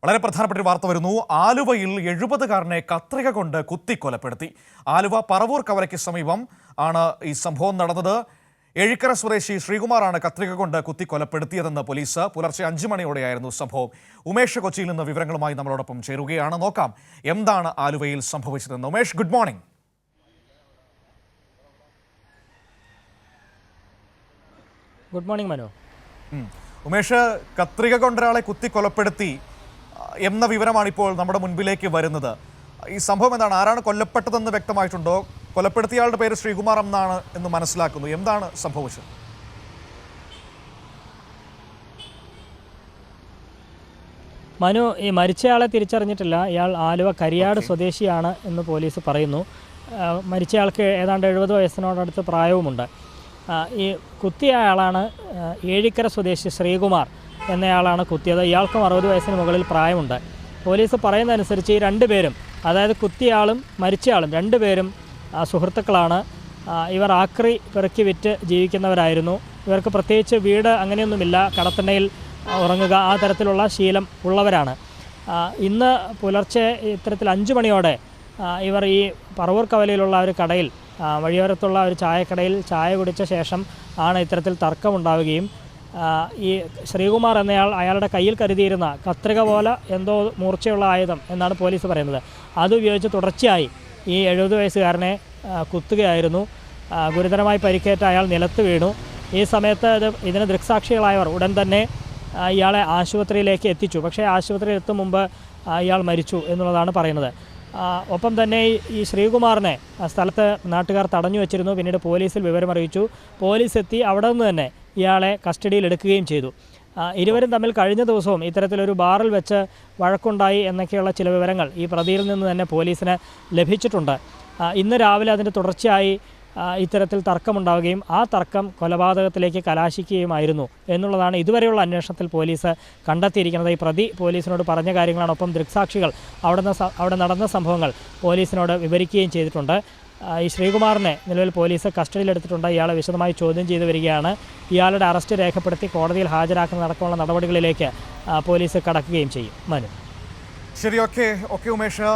വളരെ പ്രധാനപ്പെട്ട ഒരു വാർത്ത വരുന്നു. ആലുവയിൽ 70-കാരനെ കത്രിക കൊണ്ട് കുത്തിക്കൊലപ്പെടുത്തി. ആലുവ പറവൂർ കവലയ്ക്ക് സമീപം ആണ് ഈ സംഭവം നടന്നത്. ഏഴിക്കര സ്വദേശി ശ്രീകുമാറാണ് കത്രിക കൊണ്ട് കുത്തിക്കൊലപ്പെടുത്തിയതെന്ന് പോലീസ്. പുലർച്ചെ 5 മണിയോടെയായിരുന്നു സംഭവം. ഉമേഷ് കൊച്ചിയിൽ നിന്ന് വിവരങ്ങളുമായി നമ്മളോടൊപ്പം ചേരുകയാണ്. നോക്കാം എന്താണ് ആലുവയിൽ സംഭവിച്ചതെന്ന്. Umesh, good morning. Good morning Manu. Umesh, കത്രിക കൊണ്ടൊരാളെ കുത്തിക്കൊലപ്പെടുത്തി എന്ന വിവരമാണ് ഇപ്പോൾ നമ്മുടെ മുൻപിലേക്ക് വരുന്നത്. ഈ സംഭവം എന്താണ്? ആരാണ് കൊല്ലപ്പെട്ടതെന്ന് വ്യക്തമായിട്ടുണ്ടോ? കൊലപ്പെടുത്തിയയാളുടെ പേര് ശ്രീകുമാർ എന്നാണ് എന്ന് മനസ്സിലാക്കുന്നു. എന്താണ് സംഭവിച്ചത്? മനു, ഈ മരിച്ചയാളെ തിരിച്ചറിഞ്ഞിട്ടില്ല. ഇയാൾ ആലുവ കരിയാട് സ്വദേശിയാണ് എന്ന് പോലീസ് പറയുന്നു. മരിച്ചയാൾക്ക് ഏതാണ്ട് 70 വയസ്സിനോടടുത്ത് പ്രായവുമുണ്ട്. ഈ കുത്തിയ ആളാണ് ഏഴിക്കര സ്വദേശി ശ്രീകുമാർ എന്നയാളാണ് കുത്തിയത്. ഇയാൾക്കും 60 വയസ്സിന് മുകളിൽ പ്രായമുണ്ട്. പോലീസ് പറയുന്നതനുസരിച്ച് ഈ രണ്ടുപേരും, അതായത് കുത്തിയയാളും മരിച്ചയാളും രണ്ടുപേരും സുഹൃത്തുക്കളാണ്. ഇവർ ആക്രി പെറുക്കി വിറ്റ് ജീവിക്കുന്നവരായിരുന്നു. ഇവർക്ക് പ്രത്യേകിച്ച് വീട് അങ്ങനെയൊന്നുമില്ല. കടത്തിണ്ണയിൽ ഉറങ്ങുക, ആ തരത്തിലുള്ള ശീലം ഉള്ളവരാണ്. ഇന്ന് പുലർച്ചെ ഇത്തരത്തിൽ 5 മണിയോടെ ഇവർ ഈ പറവൂർ കവലയിലുള്ള ഒരു കടയിൽ, വഴിയോരത്തുള്ള ഒരു ചായക്കടയിൽ ചായ കുടിച്ച ശേഷം ആണ് ഇത്തരത്തിൽ തർക്കമുണ്ടാവുകയും ഈ ശ്രീകുമാർ എന്നയാൾ അയാളുടെ കയ്യിൽ കരുതിയിരുന്ന കത്രിക പോലെ എന്തോ മൂർച്ചയുള്ള ആയുധം എന്നാണ് പോലീസ് പറയുന്നത്. അതുപയോഗിച്ച് തുടർച്ചയായി ഈ 70 വയസ്സുകാരനെ കുത്തുകയായിരുന്നു. ഗുരുതരമായി പരിക്കേറ്റ അയാൾ നിലത്ത് വീണു. ഈ സമയത്ത് ഇതിന് ദൃക്സാക്ഷികളായവർ ഉടൻ തന്നെ ഇയാളെ ആശുപത്രിയിലേക്ക് എത്തിച്ചു. പക്ഷേ ആശുപത്രിയിൽ എത്തും മുമ്പ് ഇയാൾ മരിച്ചു എന്നുള്ളതാണ് പറയുന്നത്. ഒപ്പം തന്നെ ഈ ശ്രീകുമാറിനെ സ്ഥലത്ത് നാട്ടുകാർ തടഞ്ഞു വച്ചിരുന്നു. പിന്നീട് പോലീസിൽ വിവരമറിയിച്ചു. പോലീസ് എത്തി അവിടെ നിന്ന് തന്നെ ഇയാളെ കസ്റ്റഡിയിൽ എടുക്കുകയും ചെയ്തു. ഇരുവരും തമ്മിൽ കഴിഞ്ഞ ദിവസവും ഇത്തരത്തിലൊരു ബാറിൽ വെച്ച് വഴക്കുണ്ടായി എന്നൊക്കെയുള്ള ചില വിവരങ്ങൾ ഈ പ്രതിയിൽ നിന്ന് തന്നെ പോലീസിന് ലഭിച്ചിട്ടുണ്ട്. ഇന്ന് രാവിലെ അതിൻ്റെ തുടർച്ചയായി ഇത്തരത്തിൽ തർക്കമുണ്ടാവുകയും ആ തർക്കം കൊലപാതകത്തിലേക്ക് കലാശിക്കുകയുമായിരുന്നു എന്നുള്ളതാണ് ഇതുവരെയുള്ള അന്വേഷണത്തിൽ പോലീസ് കണ്ടെത്തിയിരിക്കുന്നത്. ഈ പ്രതി പോലീസിനോട് പറഞ്ഞ കാര്യങ്ങളാണ്. ഒപ്പം ദൃക്സാക്ഷികൾ അവിടെ നടന്ന സംഭവങ്ങൾ പോലീസിനോട് വിവരിക്കുകയും ചെയ്തിട്ടുണ്ട്. ഈ ശ്രീകുമാറിനെ നിലവിൽ പോലീസ് കസ്റ്റഡിയിലെടുത്തിട്ടുണ്ട്. ഇയാളെ വിശദമായി ചോദ്യം ചെയ്തു വരികയാണ്. ഇയാളുടെ അറസ്റ്റ് രേഖപ്പെടുത്തി കോടതിയിൽ ഹാജരാക്കുന്നതടക്കമുള്ള നടപടികളിലേക്ക് പോലീസ് കടക്കുകയും ചെയ്യും. മനു, ശരി, ഓക്കെ ഉമേഷ്.